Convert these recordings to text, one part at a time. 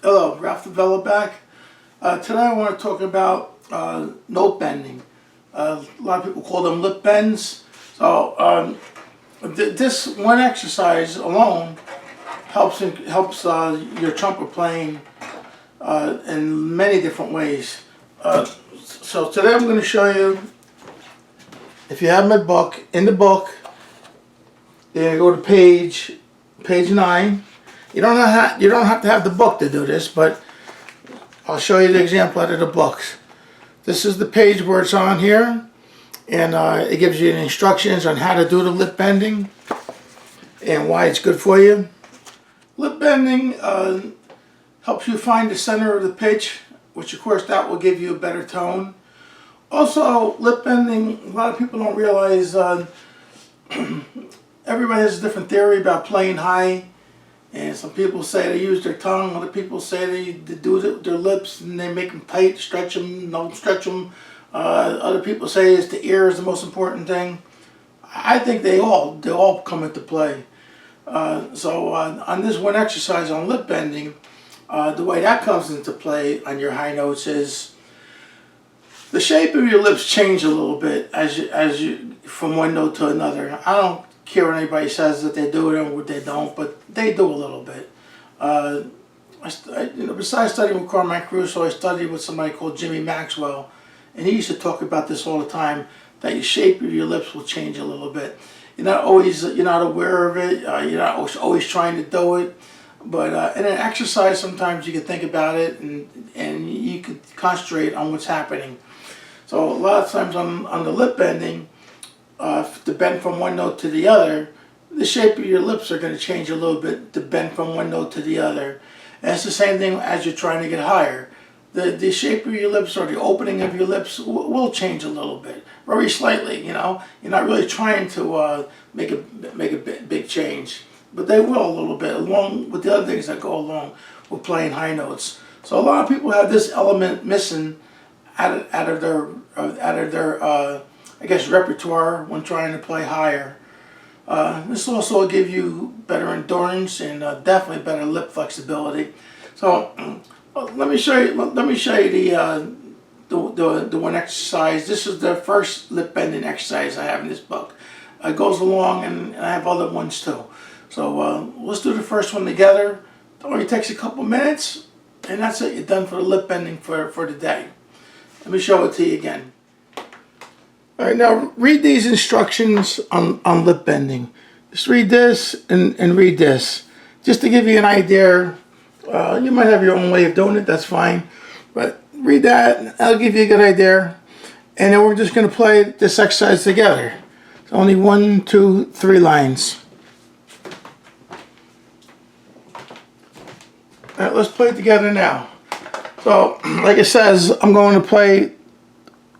Hello, Ralph Davella back. Today I want to talk about note bending. A lot of people call them lip bends. So this one exercise alone helps your trumpet playing in many different ways. So today I'm going to show you, if you have my book, in the book, you go to page 9. You don't have to have the book to do this, but I'll show you the example out of the books. This is the page where it's on here, and it gives you the instructions on how to do the lip bending and why it's good for you. Lip bending helps you find the center of the pitch, which of course that will give you a better tone. Also, lip bending, a lot of people don't realize everybody has a different theory about playing high. And some people say they use their tongue, other people say they do it with their lips and they make them tight, stretch them, don't stretch them. Other people say it's the ear is the most important thing. I think they all come into play. So on this one exercise on lip bending, the way that comes into play on your high notes is the shape of your lips change a little bit as you from one note to another. I don't care what anybody says that they do it or what they don't, but they do a little bit. Besides studying with Cormac Crusoe, I studied with somebody called Jimmy Maxwell, and he used to talk about this all the time, that your shape of your lips will change a little bit. You're not aware of it, you're not always trying to do it, but in an exercise sometimes you can think about it and you can concentrate on what's happening. So a lot of times on the lip bending, to bend from one note to the other, the shape of your lips are going to change a little bit to bend from one note to the other. And it's the same thing as you're trying to get higher. The shape of your lips or the opening of your lips will change a little bit, very slightly. You know, you're not really trying to make a big change, but they will a little bit, along with the other things that go along with playing high notes. So a lot of people have this element missing out of their I guess repertoire when trying to play higher. This will also give you better endurance and definitely better lip flexibility. So let me show you. Let me show you the one exercise. This is the first lip bending exercise I have in this book. It goes along, and I have other ones too. So let's do the first one together. It only takes a couple minutes, and that's it. You're done for the lip bending for the day. Let me show it to you again. All right, now read these instructions on lip bending. Just read this and read this, just to give you an idea. You might have your own way of doing it, that's fine. But read that, and that'll give you a good idea. And then we're just going to play this exercise together. It's only 1, 2, 3 lines. All right, let's play it together now. So, like it says, I'm going to play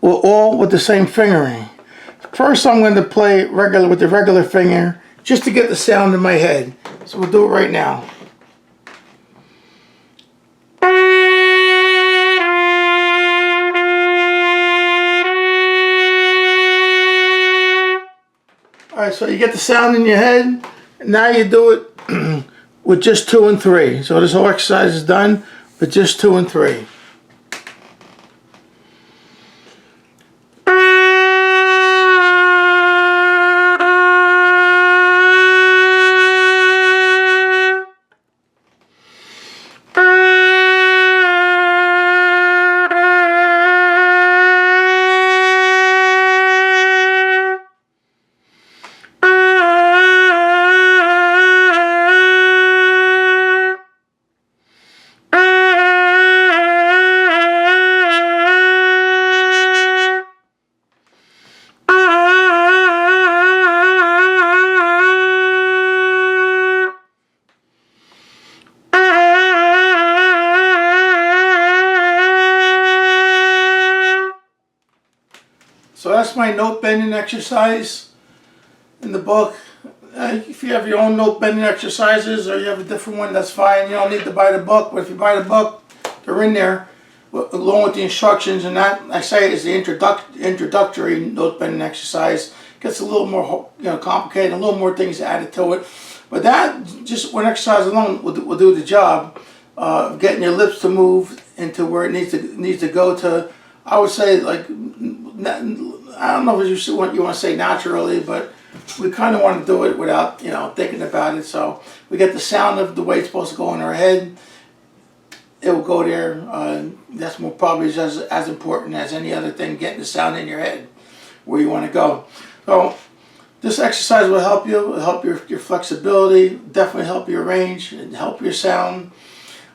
all with the same fingering. First I'm going to play with the regular finger just to get the sound in my head. So we'll do it right now. Alright, so you get the sound in your head. Now you do it with just 2 and 3. So this whole exercise is done with just 2 and 3. So that's my note bending exercise in the book. If you have your own note bending exercises or you have a different one, that's fine. You don't need to buy the book, but if you buy the book, they're in there along with the instructions, and that, I say, is the introductory note bending exercise. It gets a little more complicated, a little more things added to it. But that, just one exercise alone will do the job. getting your lips to move into where it needs to go to. I would say, like, I don't know if you want to say naturally, but we kind of want to do it without, you know, thinking about it. So we get the sound of the way it's supposed to go in our head. It will go there. That's more probably as important as any other thing, getting the sound in your head where you want to go. So this exercise will help you. It'll help your flexibility, definitely help your range, and help your sound.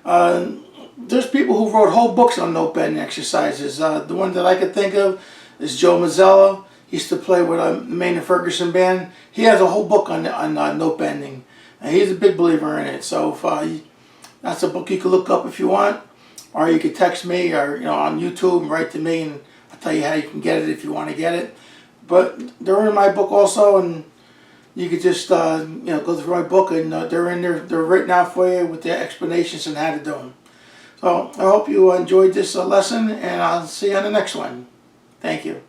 There's people who wrote whole books on note bending exercises. The one that I could think of is Joe Mazzella. He used to play with the Maine and Ferguson band. He has a whole book on note bending, and he's a big believer in it. So if, that's a book you can look up if you want, or you can text me, or on YouTube and write to me, and I'll tell you how you can get it if you want to get it. But they're in my book also, and you could just go through my book, and they're in there. They're written out for you with the explanations on how to do them. So I hope you enjoyed this lesson, and I'll see you on the next one. Thank you.